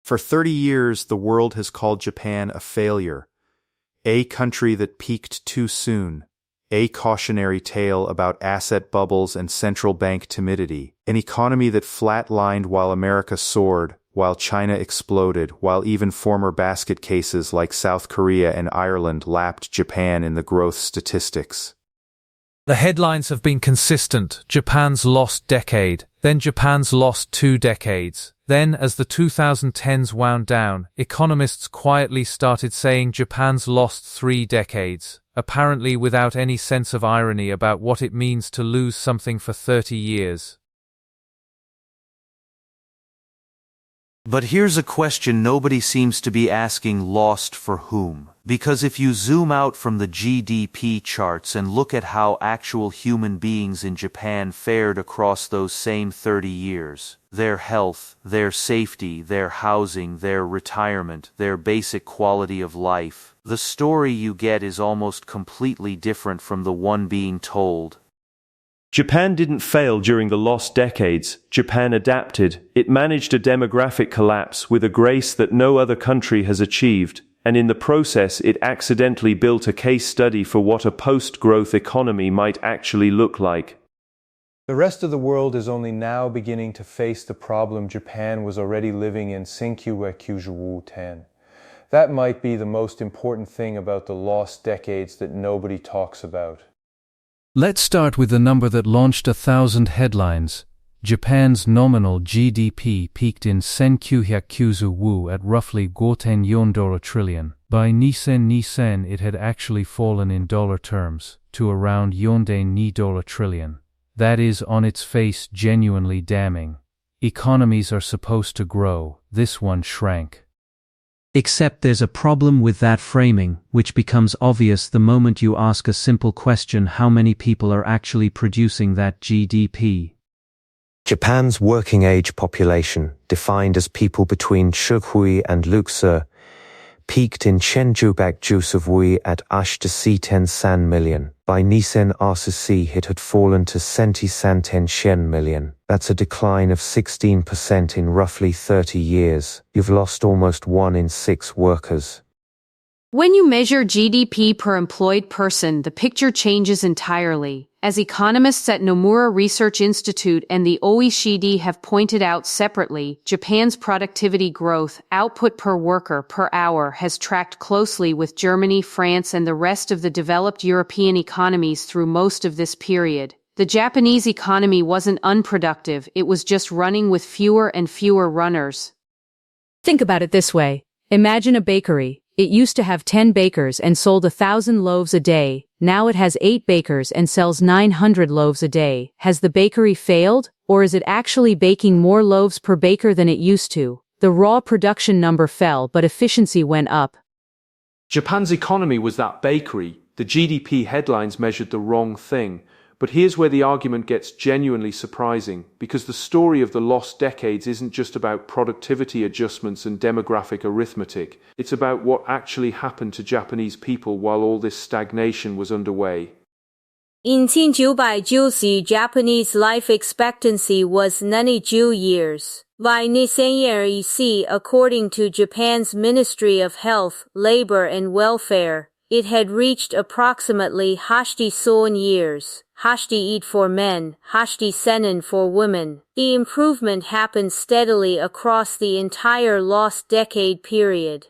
For 30 years, the world has called Japan a failure, a country that peaked too soon, a cautionary tale about asset bubbles and central bank timidity, an economy that flatlined while America soared, while China exploded, while even former basket cases like South Korea and Ireland lapped Japan in the growth statistics. The headlines have been consistent: Japan's lost decade, then Japan's lost 2 decades. Then, as the 2010s wound down, economists quietly started saying Japan's lost 3 decades, apparently without any sense of irony about what it means to lose something for 30 years. But here's a question nobody seems to be asking: lost for whom? Because if you zoom out from the GDP charts and look at how actual human beings in Japan fared across those same 30 years, their health, their safety, their housing, their retirement, their basic quality of life, the story you get is almost completely different from the one being told. Japan didn't fail during the lost decades. Japan adapted. It managed a demographic collapse with a grace that no other country has achieved, and in the process it accidentally built a case study for what a post-growth economy might actually look like. The rest of the world is only now beginning to face the problem Japan was already living in 1990. That might be the most important thing about the lost decades that nobody talks about. Let's start with the number that launched 1,000 headlines. Japan's nominal GDP peaked in 1990 at roughly 5.4 trillion. By 2010 it had actually fallen in dollar terms to around 4.2 trillion. That is on its face genuinely damning. Economies are supposed to grow, this one shrank. Except there's a problem with that framing, which becomes obvious the moment you ask a simple question: how many people are actually producing that GDP? Japan's working-age population, defined as people between Shughui and Luxor, peaked in Chenjubak at 8.3 million. By Nisen RCC it had fallen to 70 million. That's a decline of 16% in roughly 30 years. You've lost almost 1 in 6 workers. When you measure GDP per employed person, the picture changes entirely. As economists at Nomura Research Institute and the OECD have pointed out separately, Japan's productivity growth, output per worker per hour, has tracked closely with Germany, France, and the rest of the developed European economies through most of this period. The Japanese economy wasn't unproductive, it was just running with fewer and fewer runners. Think about it this way. Imagine a bakery. It used to have 10 bakers and sold 1,000 loaves a day. Now it has 8 bakers and sells 900 loaves a day. Has the bakery failed, or is it actually baking more loaves per baker than it used to? The raw production number fell, but efficiency went up. Japan's economy was that bakery. The GDP headlines measured the wrong thing. But here's where the argument gets genuinely surprising, because the story of the lost decades isn't just about productivity adjustments and demographic arithmetic. It's about what actually happened to Japanese people while all this stagnation was underway. In 1990, Japanese life expectancy was 92 years. By 2010, according to Japan's Ministry of Health, Labor and Welfare, it had reached approximately 87 years. 88 for men, 87 for women. The improvement happened steadily across the entire lost decade period.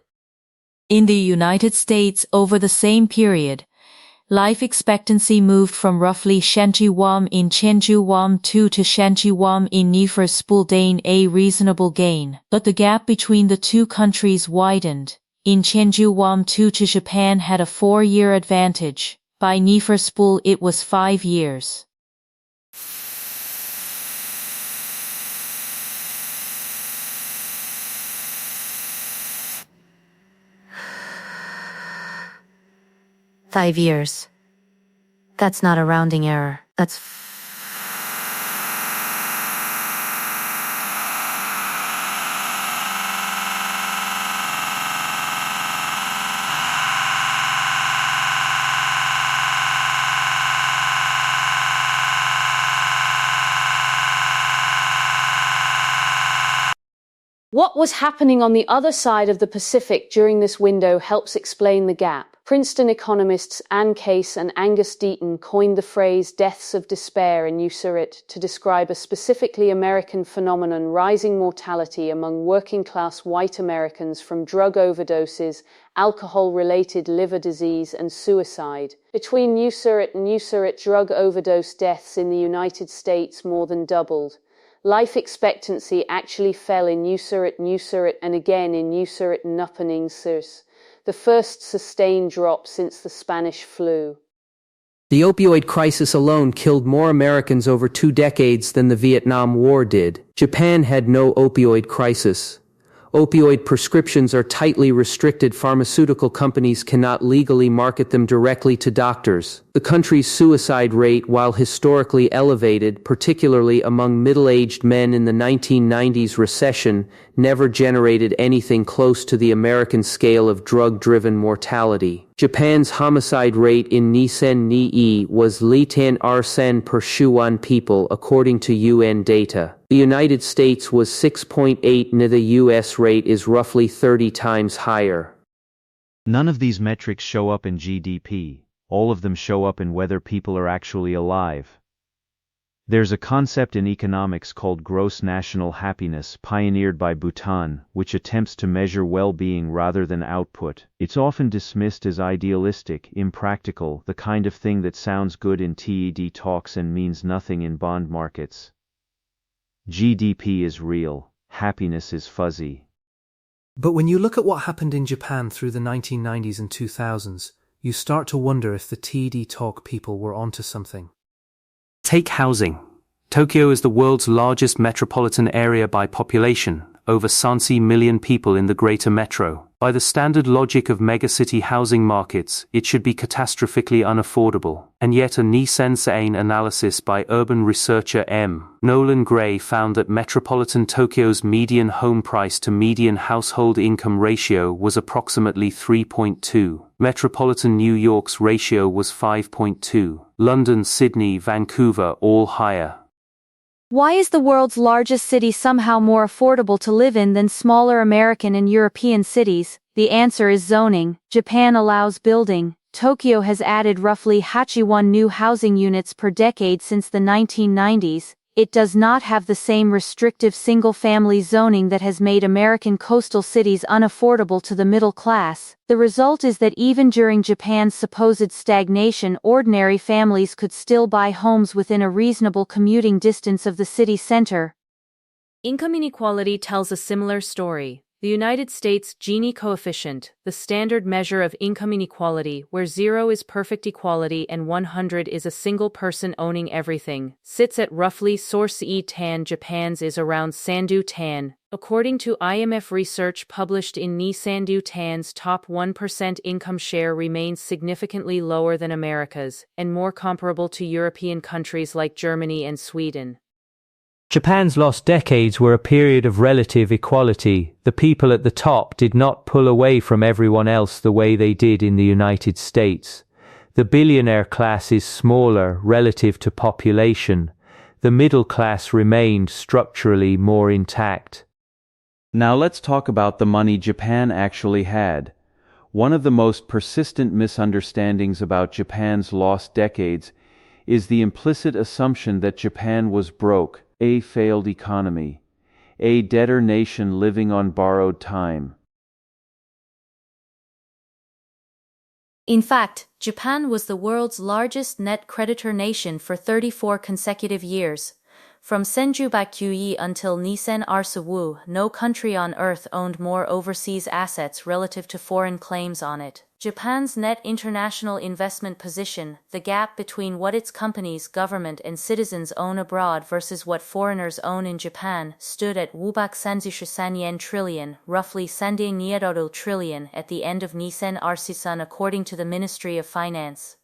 In the United States, over the same period, life expectancy moved from roughly 71 in 2002 to 71 in 2010, a reasonable gain. But the gap between the two countries widened. In 2002 to Japan had a 4-year advantage. By 2010 it was 5 years. Five years. That's not a rounding error. That's What was happening on the other side of the Pacific during this window helps explain the gap. Princeton economists Ann Case and Angus Deaton coined the phrase deaths of despair in Userit to describe a specifically American phenomenon: rising mortality among working-class white Americans from drug overdoses, alcohol-related liver disease, and suicide. Between Userit and Userit, drug overdose deaths in the United States more than doubled. Life expectancy actually fell in Userit and again in Userit Nupaningsurs, the first sustained drop since the Spanish flu. The opioid crisis alone killed more Americans over 2 decades than the Vietnam War did. Japan had no opioid crisis. Opioid prescriptions are tightly restricted. Pharmaceutical companies cannot legally market them directly to doctors. The country's suicide rate, while historically elevated, particularly among middle-aged men in the 1990s recession, never generated anything close to the American scale of drug-driven mortality. Japan's homicide rate in Nisen Nii was Li-10 arsen per Shuan people, according to UN data. The United States was 6.8 and the US rate is roughly 30 times higher. None of these metrics show up in GDP. All of them show up in whether people are actually alive. There's a concept in economics called gross national happiness, pioneered by Bhutan, which attempts to measure well-being rather than output. It's often dismissed as idealistic, impractical, the kind of thing that sounds good in TED talks and means nothing in bond markets. GDP is real, happiness is fuzzy. But when you look at what happened in Japan through the 1990s and 2000s, you start to wonder if the TED talk people were onto something. Take housing. Tokyo is the world's largest metropolitan area by population, over 60 million people in the greater metro. By the standard logic of megacity housing markets, it should be catastrophically unaffordable. And yet a Nisen analysis by urban researcher M. Nolan Gray found that metropolitan Tokyo's median home price to median household income ratio was approximately 3.2. Metropolitan New York's ratio was 5.2. London, Sydney, Vancouver, all higher. Why is the world's largest city somehow more affordable to live in than smaller American and European cities? The answer is zoning. Japan allows building. Tokyo has added roughly 81 new housing units per decade since the 1990s. It does not have the same restrictive single-family zoning that has made American coastal cities unaffordable to the middle class. The result is that even during Japan's supposed stagnation, ordinary families could still buy homes within a reasonable commuting distance of the city center. Income inequality tells a similar story. The United States Gini coefficient, the standard measure of income inequality, where 0 is perfect equality and 100 is a single person owning everything, sits at roughly source tan. Japan's is around sandu tan. According to IMF research published in Nisandu Tan's top 1% income share remains significantly lower than America's, and more comparable to European countries like Germany and Sweden. Japan's lost decades were a period of relative equality. The people at the top did not pull away from everyone else the way they did in the United States. The billionaire class is smaller relative to population. The middle class remained structurally more intact. Now let's talk about the money Japan actually had. One of the most persistent misunderstandings about Japan's lost decades is the implicit assumption that Japan was broke, a failed economy, a debtor nation living on borrowed time. In fact, Japan was the world's largest net creditor nation for 34 consecutive years. From Senjubakyuyi until Nisen Arsawu, no country on earth owned more overseas assets relative to foreign claims on it. Japan's net international investment position, the gap between what its companies, government, and citizens own abroad versus what foreigners own in Japan, stood at wubak sanzushisan yen trillion, roughly sanding nierodo trillion, at the end of Nisen Arsisan according to the Ministry of Finance.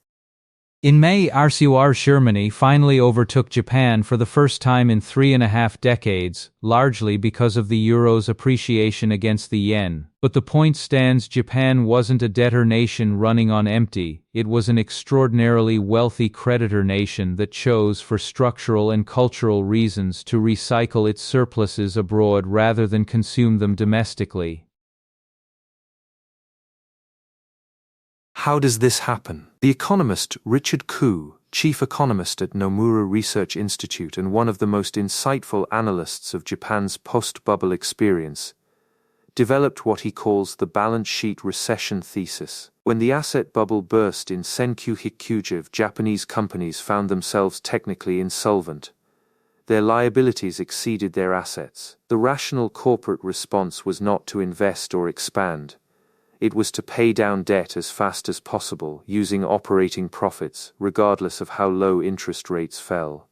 In May, RCOR Germany finally overtook Japan for the first time in 3.5 decades, largely because of the euro's appreciation against the yen. But the point stands: Japan wasn't a debtor nation running on empty, it was an extraordinarily wealthy creditor nation that chose, for structural and cultural reasons, to recycle its surpluses abroad rather than consume them domestically. How does this happen? The economist Richard Koo, chief economist at Nomura Research Institute and one of the most insightful analysts of Japan's post-bubble experience, developed what he calls the balance sheet recession thesis. When the asset bubble burst in 1990, Japanese companies found themselves technically insolvent. Their liabilities exceeded their assets. The rational corporate response was not to invest or expand. It was to pay down debt as fast as possible, using operating profits, regardless of how low interest rates fell.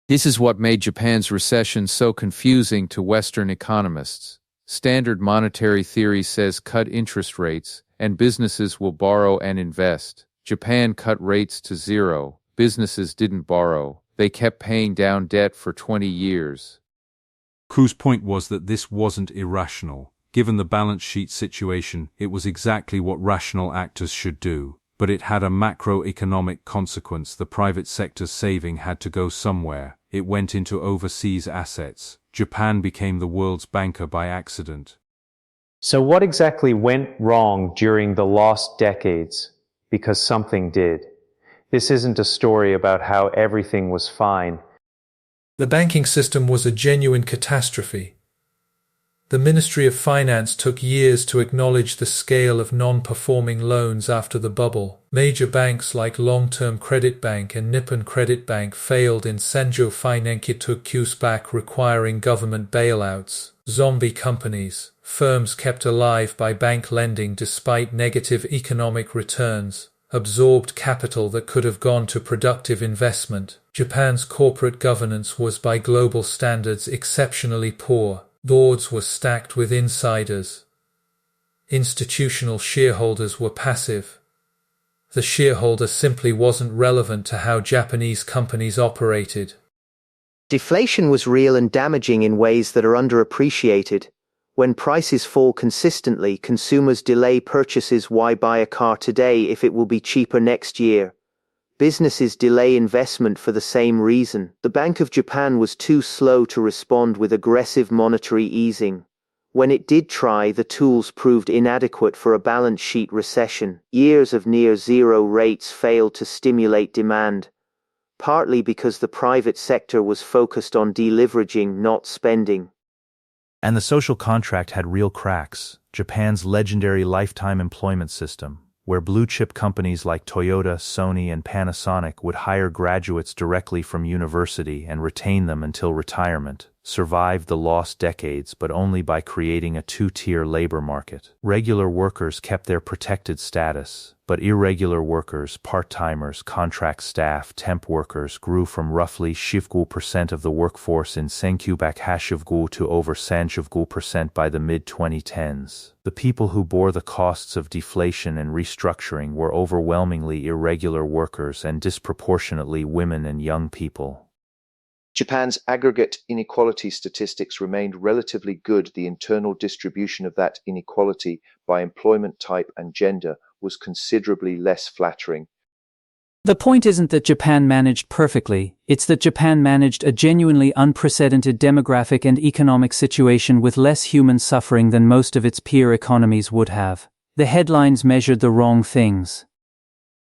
This is what made Japan's recession so confusing to Western economists. Standard monetary theory says cut interest rates, and businesses will borrow and invest. Japan cut rates to zero. Businesses didn't borrow. They kept paying down debt for 20 years. Koo's point was that this wasn't irrational. Given the balance sheet situation, it was exactly what rational actors should do. But it had a macroeconomic consequence. The private sector's saving had to go somewhere. It went into overseas assets. Japan became the world's banker by accident. So what exactly went wrong during the lost decades? Because something did. This isn't a story about how everything was fine. The banking system was a genuine catastrophe. The Ministry of Finance took years to acknowledge the scale of non-performing loans after the bubble. Major banks like Long-Term Credit Bank and Nippon Credit Bank failed in Sanjo Financial back, requiring government bailouts. Zombie companies, firms kept alive by bank lending despite negative economic returns, absorbed capital that could have gone to productive investment. Japan's corporate governance was, by global standards, exceptionally poor. Boards were stacked with insiders. Institutional shareholders were passive. The shareholder simply wasn't relevant to how Japanese companies operated. Deflation was real and damaging in ways that are underappreciated. When prices fall consistently, consumers delay purchases. Why buy a car today if it will be cheaper next year? Businesses delay investment for the same reason. The Bank of Japan was too slow to respond with aggressive monetary easing. When it did try, the tools proved inadequate for a balance sheet recession. Years of near-zero rates failed to stimulate demand, partly because the private sector was focused on deleveraging, not spending. And the social contract had real cracks. Japan's legendary lifetime employment system, where blue-chip companies like Toyota, Sony, and Panasonic would hire graduates directly from university and retain them until retirement, survived the lost decades, but only by creating a two-tier labor market. Regular workers kept their protected status, but irregular workers, part-timers, contract staff, temp workers grew from roughly 50% of the workforce in Senkyu to over 30% by the mid-2010s. The people who bore the costs of deflation and restructuring were overwhelmingly irregular workers and disproportionately women and young people. Japan's aggregate inequality statistics remained relatively good. The internal distribution of that inequality by employment type and gender was considerably less flattering. The point isn't that Japan managed perfectly, it's that Japan managed a genuinely unprecedented demographic and economic situation with less human suffering than most of its peer economies would have. The headlines measured the wrong things.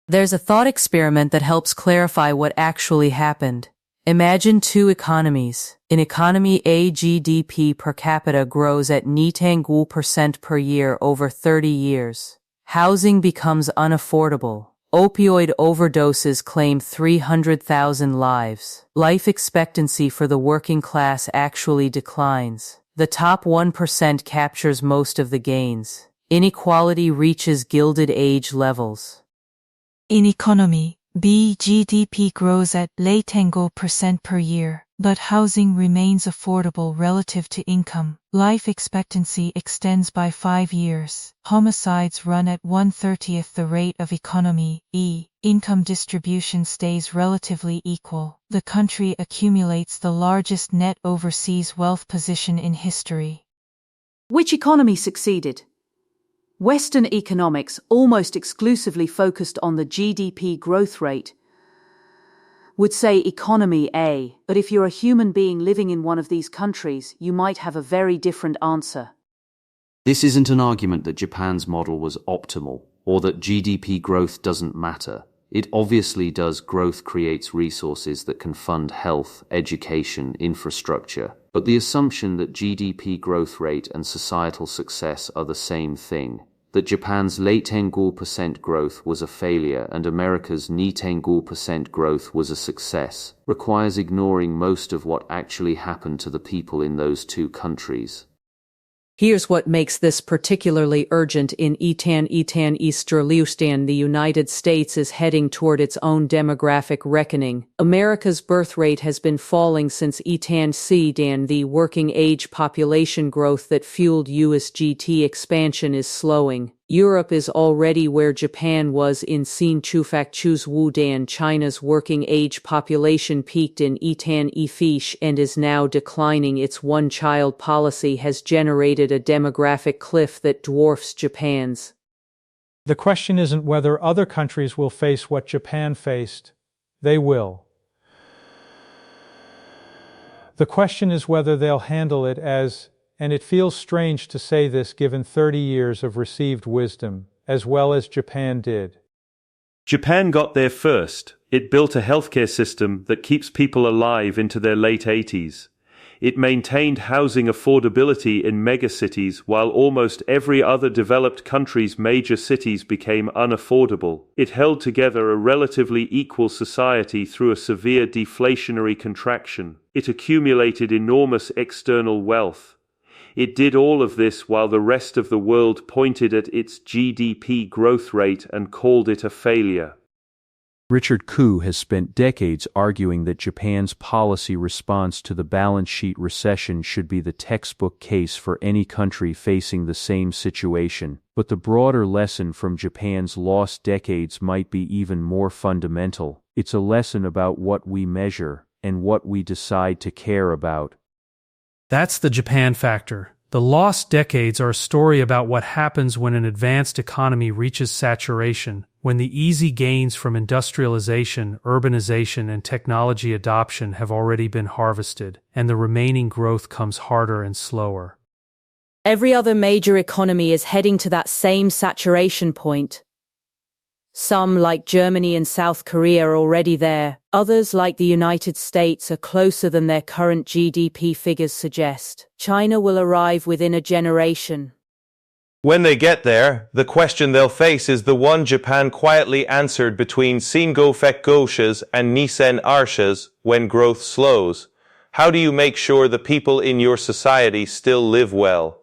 There's a thought experiment that helps clarify what actually happened. Imagine two economies. In economy A, GDP per capita grows at 9% per year over 30 years. Housing becomes unaffordable. Opioid overdoses claim 300,000 lives. Life expectancy for the working class actually declines. The top 1% captures most of the gains. Inequality reaches Gilded Age levels. In economy B, GDP grows at 8% per year, but housing remains affordable relative to income. Life expectancy extends by 5 years. Homicides run at 1/30 the rate of economy E. income distribution stays relatively equal. The country accumulates the largest net overseas wealth position in history. Which economy succeeded? Western economics, almost exclusively focused on the GDP growth rate, would say economy A, but if you're a human being living in one of these countries, you might have a very different answer. This isn't an argument that Japan's model was optimal, or that GDP growth doesn't matter. It obviously does. Growth creates resources that can fund health, education, infrastructure. But the assumption that GDP growth rate and societal success are the same thing, that Japan's 0.5% growth was a failure and America's 0.5% growth was a success, requires ignoring most of what actually happened to the people in those two countries. Here's what makes this particularly urgent in Easterliustan. The United States is heading toward its own demographic reckoning. America's birth rate has been falling since Sedan. The working age population growth that fueled US GDP expansion is slowing. Europe is already where Japan was in Wudan. China's working age population peaked in Ifish and is now declining. Its one-child policy has generated a demographic cliff that dwarfs Japan's. The question isn't whether other countries will face what Japan faced. They will. The question is whether they'll handle it as, and it feels strange to say this given 30 years of received wisdom, as well as Japan did. Japan got there first. It built a healthcare system that keeps people alive into their late 80s. It maintained housing affordability in megacities while almost every other developed country's major cities became unaffordable. It held together a relatively equal society through a severe deflationary contraction. It accumulated enormous external wealth. It did all of this while the rest of the world pointed at its GDP growth rate and called it a failure. Richard Koo has spent decades arguing that Japan's policy response to the balance sheet recession should be the textbook case for any country facing the same situation, but the broader lesson from Japan's lost decades might be even more fundamental. It's a lesson about what we measure and what we decide to care about. That's the Japan factor. The lost decades are a story about what happens when an advanced economy reaches saturation, when the easy gains from industrialization, urbanization, and technology adoption have already been harvested, and the remaining growth comes harder and slower. Every other major economy is heading to that same saturation point. Some, like Germany and South Korea, are already there. Others, like the United States, are closer than their current GDP figures suggest. China will arrive within a generation. When they get there, the question they'll face is the one Japan quietly answered between Singofek Goshas and Nisen Arshas when growth slows. How do you make sure the people in your society still live well?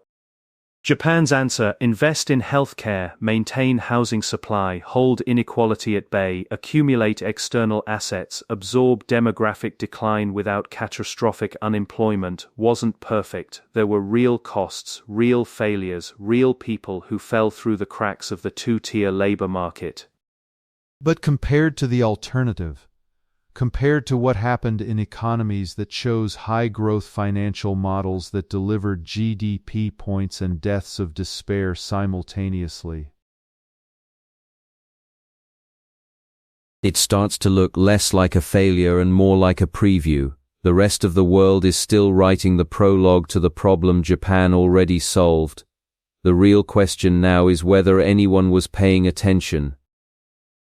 Japan's answer: invest in healthcare, maintain housing supply, hold inequality at bay, accumulate external assets, absorb demographic decline without catastrophic unemployment. Wasn't perfect. There were real costs, real failures, real people who fell through the cracks of the two-tier labor market. But compared to the alternative, compared to what happened in economies that chose high-growth financial models that delivered GDP points and deaths of despair simultaneously, it starts to look less like a failure and more like a preview. The rest of the world is still writing the prologue to the problem Japan already solved. The real question now is whether anyone was paying attention.